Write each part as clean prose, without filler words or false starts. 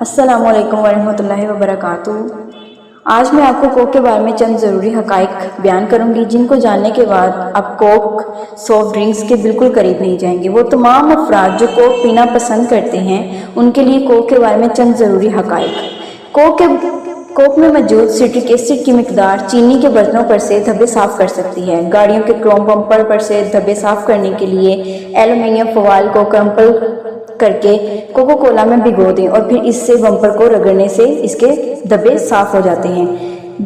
السلام علیکم ورحمۃ اللہ وبرکاتہ۔ آج میں آپ کو کوک کے بارے میں چند ضروری حقائق بیان کروں گی جن کو جاننے کے بعد آپ کوک سافٹ ڈرنکس کے بالکل قریب نہیں جائیں گے۔ وہ تمام افراد جو کوک پینا پسند کرتے ہیں ان کے لیے کوک کے بارے میں چند ضروری حقائق۔ کوک میں موجود سٹرک ایسڈ کی مقدار چینی کے برتنوں پر سے دھبے صاف کر سکتی ہے۔ گاڑیوں کے کروم بمپر پر سے دھبے صاف کرنے کے لیے ایلومینیم فوائل کو کرمپل کر کے کوکو کولا میں بھگو دیں اور پھر اس سے بمپر کو رگڑنے سے اس کے دھبے صاف ہو جاتے ہیں۔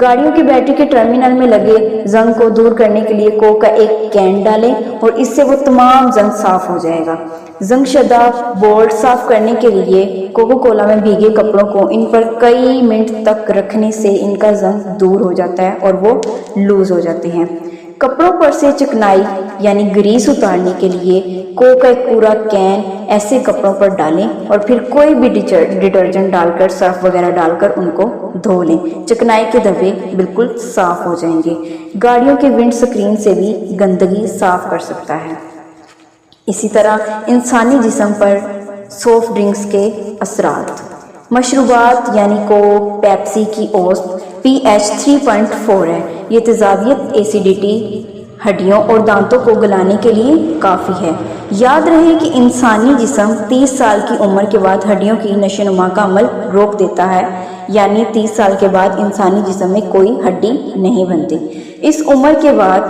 گاڑیوں کی بیٹری کے ٹرمینل میں لگے زنگ کو دور کرنے کے لیے کوک کا ایک کین ڈالیں اور اس سے وہ تمام زنگ صاف ہو جائے گا۔ زنگ شدہ بورڈ صاف کرنے کے لیے کوکو کولا میں بھیگے کپڑوں کو ان پر کئی منٹ تک رکھنے سے ان کا زنگ دور ہو جاتا ہے اور وہ لوز ہو جاتے ہیں۔ کپڑوں پر سے چکنائی یعنی گریس اتارنے کے لیے کوک کا ایک پورا کین ایسے کپڑوں پر ڈالیں اور پھر کوئی بھی ڈٹرجنٹ ڈال کر سرف وغیرہ ڈال کر ان کو دھو لیں۔ چکنائی کے دھبے بالکل صاف ہو جائیں گے۔ گاڑیوں کے ونڈ سکرین سے بھی گندگی صاف کر سکتا ہے۔ اسی طرح انسانی جسم پر سافٹ ڈرنکس کے اثرات۔ مشروبات یعنی کوک، پیپسی کی اوسط pH 3.4 ہے۔ یہ تیزابیت ایسیڈیٹی ہڈیوں اور دانتوں کو گلانے کے لیے کافی ہے۔ یاد رہے کہ انسانی جسم 30 سال کی عمر کے بعد ہڈیوں کی نشو و نما کا عمل روک دیتا ہے، یعنی 30 سال کے بعد انسانی جسم میں کوئی ہڈی نہیں بنتی۔ اس عمر کے بعد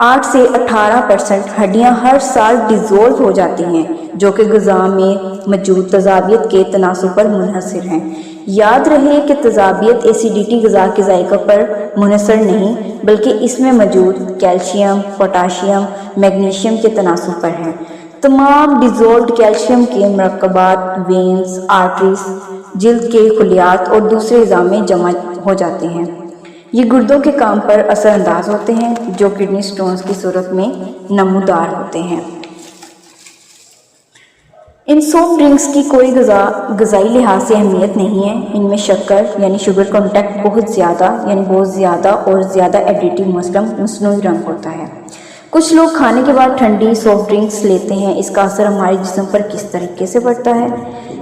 8 سے 18% ہڈیاں ہر سال ڈیزولو ہو جاتی ہیں، جو کہ غذا میں موجود تیزابیت کے تناسب پر منحصر ہیں۔ یاد رہے کہ تیزابیت ایسیڈیٹی غذا کے ذائقہ پر منحصر نہیں بلکہ اس میں موجود کیلشیم، پوٹاشیم، میگنیشیم کے تناسب پر ہے۔ تمام ڈیزولوڈ کیلشیم کے مرکبات وینز، آرٹریز، جلد کے خلیات اور دوسرے اعضاء میں جمع ہو جاتے ہیں۔ یہ گردوں کے کام پر اثر انداز ہوتے ہیں جو کڈنی سٹونز کی صورت میں نمودار ہوتے ہیں۔ ان سافٹ ڈرنکس کی کوئی غذائی لحاظ سے اہمیت نہیں ہے۔ ان میں شکر یعنی شوگر کنٹینٹ بہت زیادہ اور زیادہ ایڈیٹو مصنوعی رنگ ہوتا ہے۔ کچھ لوگ کھانے کے بعد ٹھنڈی سافٹ ڈرنکس لیتے ہیں۔ اس کا اثر ہمارے جسم پر کس طریقے سے پڑتا ہے؟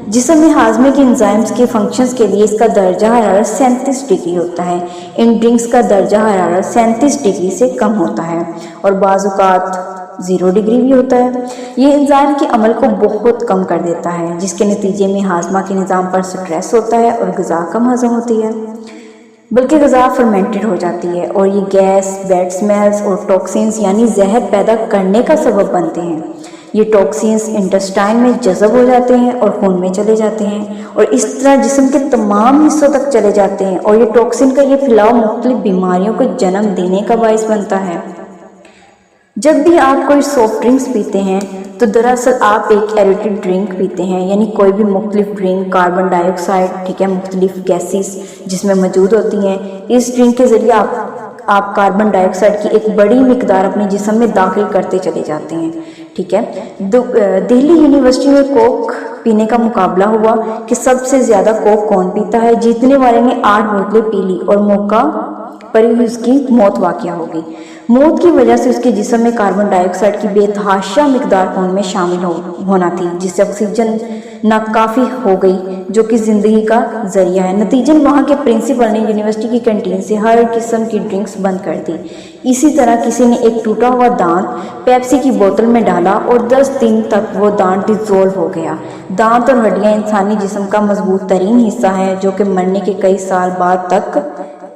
جسم میں ہاضمے کے انزائمز کے فنکشنز کے لیے اس کا درجہ حرارت 37 ڈگری ہوتا ہے۔ ان ڈرنکس کا درجہ حرارت 37 ڈگری سے کم ہوتا ہے اور بعض اوقات 0 ڈگری بھی ہوتا ہے۔ یہ انزائم کے عمل کو بہت کم کر دیتا ہے، جس کے نتیجے میں ہاضمہ کے نظام پر سٹریس ہوتا ہے اور غذا کم ہضم ہوتی ہے، بلکہ غذا فرمنٹڈ ہو جاتی ہے اور یہ گیس، بیڈ سمیلز اور ٹاکسینز یعنی زہر پیدا کرنے کا سبب بنتے ہیں۔ یہ ٹاکسینز انٹسٹائن میں جذب ہو جاتے ہیں اور خون میں چلے جاتے ہیں اور اس طرح جسم کے تمام حصوں تک چلے جاتے ہیں اور یہ ٹاکسین کا یہ پھیلاؤ مختلف بیماریوں کو جنم دینے کا باعث بنتا ہے۔ جب بھی آپ کوئی سافٹ ڈرنکس پیتے ہیں تو دراصل آپ ایک ایریٹڈ ڈرنک پیتے ہیں، یعنی کوئی بھی مختلف ڈرنک کاربن ڈائی آکسائڈ مختلف گیسز جس میں موجود ہوتی ہیں۔ اس ڈرنک کے ذریعے آپ کاربن ڈائی آکسائڈ کی ایک بڑی مقدار اپنے جسم میں داخل کرتے چلے جاتے ہیں۔ دہلی یونیورسٹی میں کوک پینے کا مقابلہ ہوا کہ سب سے زیادہ کوک کون پیتا ہے۔ جیتنے والے نے 8 بوتلیں پی لی اور موقع پر ہی اس کی موت واقع ہو گئی۔ موت کی وجہ سے اس کے جسم میں کاربن ڈائی آکسائڈ کی بے تحاشا مقدار خون میں شامل ہونا تھی، جس سے آکسیجن ناکافی ہو گئی جو کہ زندگی کا ذریعہ ہے۔ نتیجن وہاں کے پرنسپل نے یونیورسٹی کی کینٹین سے ہر قسم کی ڈرنکس بند کر دی۔ اسی طرح کسی نے ایک ٹوٹا ہوا دانت پیپسی کی بوتل میں ڈالا اور 10 دن تک وہ دانت ڈیزولو ہو گیا۔ دانت اور ہڈیاں انسانی جسم کا مضبوط ترین حصہ ہے جو کہ مرنے کے کئی سال بعد تک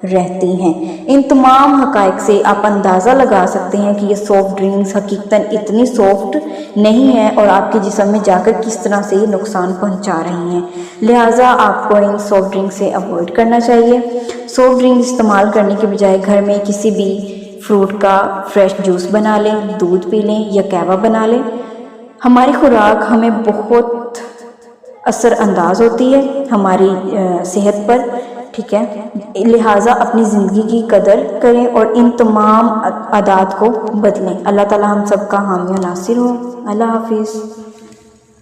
رہتی ہیں۔ ان تمام حقائق سے آپ اندازہ لگا سکتے ہیں کہ یہ سافٹ ڈرنکس حقیقتاً اتنی سافٹ نہیں ہیں اور آپ کے جسم میں جا کر کس طرح سے یہ نقصان پہنچا رہی ہیں۔ لہٰذا آپ کو ان سافٹ ڈرنک سے اوائڈ کرنا چاہیے۔ سافٹ ڈرنک استعمال کرنے کے بجائے گھر میں کسی بھی فروٹ کا فریش جوس بنا لیں، دودھ پی لیں یا قہوہ بنا لیں۔ ہماری خوراک ہمیں بہت اثر انداز ہوتی ہے ہماری صحت پر، ٹھیک ہے؟ لہٰذا اپنی زندگی کی قدر کریں اور ان تمام عادات کو بدلیں۔ اللہ تعالی ہم سب کا حامی و ناصر ہو۔ اللہ حافظ۔